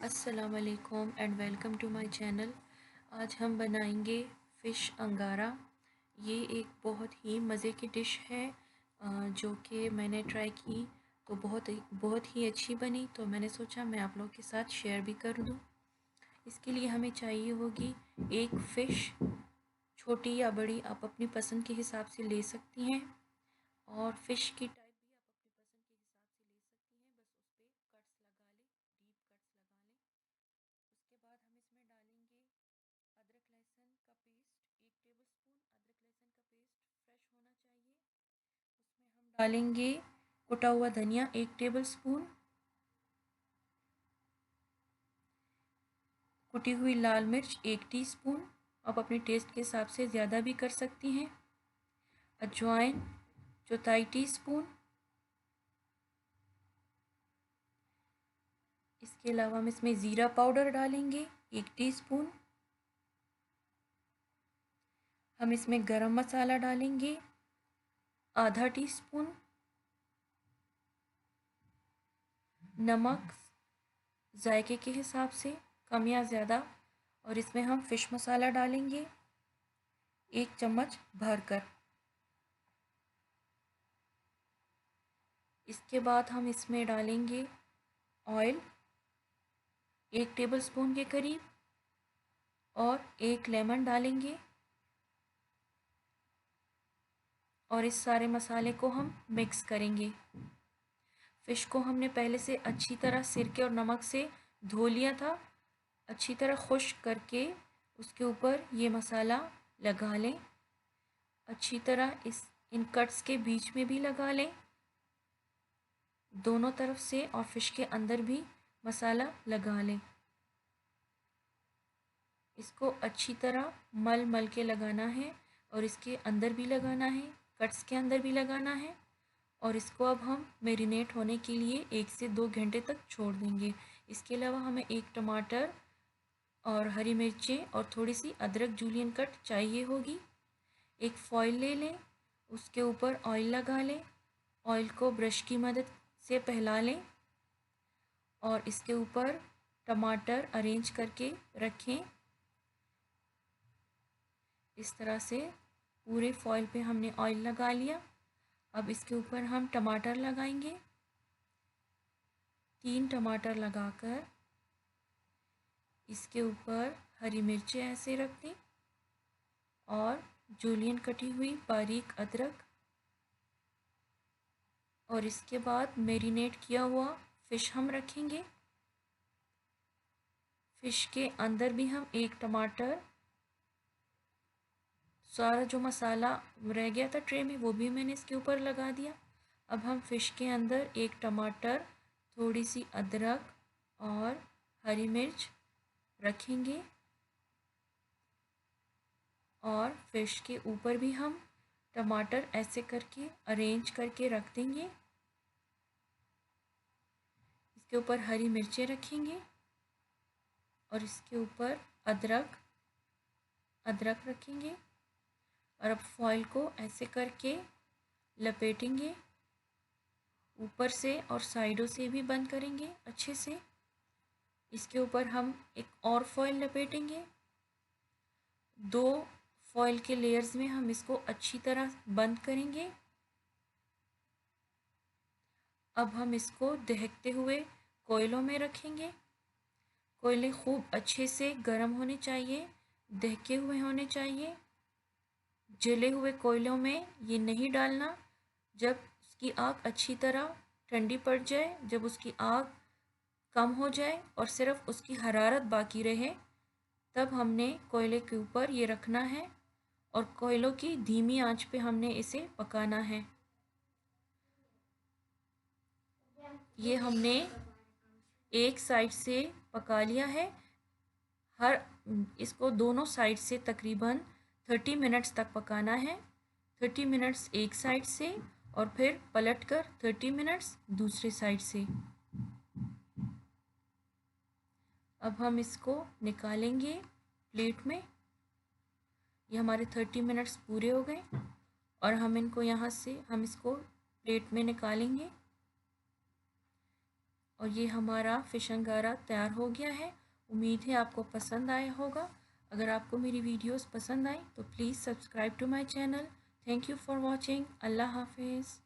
अस्सलाम वालेकुम and welcome to my channel. आज हम बनाएंगे फ़िश अंगारा। ये एक बहुत ही मज़े की डिश है जो कि मैंने ट्राई की तो बहुत ही अच्छी बनी, तो मैंने सोचा मैं आप लोगों के साथ शेयर भी कर दूं। इसके लिए हमें चाहिए होगी एक फ़िश, छोटी या बड़ी आप अपनी पसंद के हिसाब से ले सकती हैं। और फ़िश की टाइप भी आप अपनी पसंद के हिसाब से ले सकती हैं, बस उस पर कट्स लगा लें, डीप कट्स लगा लें। उसके बाद हम इसमें डालेंगे अदरक लहसुन का पेस्ट, 1 टेबलस्पून अदरक लहसुन का पेस्ट फ्रेश होना चाहिए। उसमें हम डालेंगे कुटा हुआ धनिया 1 टेबलस्पून, कुटी हुई लाल मिर्च 1 टीस्पून, आप अपने टेस्ट के हिसाब से ज़्यादा भी कर सकती हैं। अजवाइन 1/4 टीस्पून। इसके अलावा हम इसमें ज़ीरा पाउडर डालेंगे 1 टीस्पून। हम इसमें गरम मसाला डालेंगे ½ टीस्पून। नमक जायके के हिसाब से कम या ज़्यादा। और इसमें हम फ़िश मसाला डालेंगे 1 चम्मच भरकर। इसके बाद हम इसमें डालेंगे ऑयल 1 टेबलस्पून के करीब और 1 लेमन डालेंगे। और इस सारे मसाले को हम मिक्स करेंगे। फ़िश को हमने पहले से अच्छी तरह सिरके और नमक से धो लिया था। अच्छी तरह खुश्क करके उसके ऊपर ये मसाला लगा लें। अच्छी तरह इन कट्स के बीच में भी लगा लें, दोनों तरफ से, और फ़िश के अंदर भी मसाला लगा लें। इसको अच्छी तरह मल मल के लगाना है और इसके अंदर भी लगाना है, कट्स के अंदर भी लगाना है। और इसको अब हम मैरिनेट होने के लिए 1 से 2 घंटे तक छोड़ देंगे। इसके अलावा हमें 1 टमाटर और हरी मिर्चें और थोड़ी सी अदरक जूलियन कट चाहिए होगी। एक फ़ॉइल ले लें, उसके ऊपर ऑयल लगा लें, ऑयल को ब्रश की मदद से फैला लें और इसके ऊपर टमाटर अरेंज करके रखें। इस तरह से पूरे फ़ॉइल पे हमने ऑयल लगा लिया। अब इसके ऊपर हम टमाटर लगाएंगे। 3 टमाटर लगाकर इसके ऊपर हरी मिर्चें ऐसे रख दें और जूलियन कटी हुई बारीक अदरक। और इसके बाद मैरिनेट किया हुआ फ़िश हम रखेंगे। फ़िश के अंदर भी हम 1 टमाटर, सारा जो मसाला रह गया था ट्रे में वो भी मैंने इसके ऊपर लगा दिया। अब हम फ़िश के अंदर 1 टमाटर, थोड़ी सी अदरक और हरी मिर्च रखेंगे और फ़िश के ऊपर भी हम टमाटर ऐसे करके अरेंज करके रख देंगे। इसके ऊपर हरी मिर्चें रखेंगे और इसके ऊपर अदरक रखेंगे। और अब फॉइल को ऐसे करके लपेटेंगे, ऊपर से और साइडों से भी बंद करेंगे अच्छे से। इसके ऊपर हम एक और फॉइल लपेटेंगे। 2 फॉइल के लेयर्स में हम इसको अच्छी तरह बंद करेंगे। अब हम इसको दहकते हुए कोयलों में रखेंगे। कोयले खूब अच्छे से गर्म होने चाहिए, दहके हुए होने चाहिए। जले हुए कोयलों में ये नहीं डालना। जब उसकी आग अच्छी तरह ठंडी पड़ जाए, जब उसकी आग कम हो जाए और सिर्फ उसकी हरारत बाकी रहे, तब हमने कोयले के ऊपर ये रखना है और कोयलों की धीमी आंच पे हमने इसे पकाना है। ये हमने एक साइड से पका लिया है। इसको दोनों साइड से तकरीबन 30 मिनट्स तक पकाना है। 30 मिनट्स एक साइड से और फिर पलटकर 30 मिनट्स दूसरे साइड से। अब हम इसको निकालेंगे प्लेट में। ये हमारे 30 मिनट्स पूरे हो गए और हम इसको प्लेट में निकालेंगे। और ये हमारा फ़िश अंगारा तैयार हो गया है। उम्मीद है आपको पसंद आया होगा। अगर आपको मेरी वीडियोस पसंद आए तो please subscribe to my channel. Thank you for watching. Allah हाफिज़।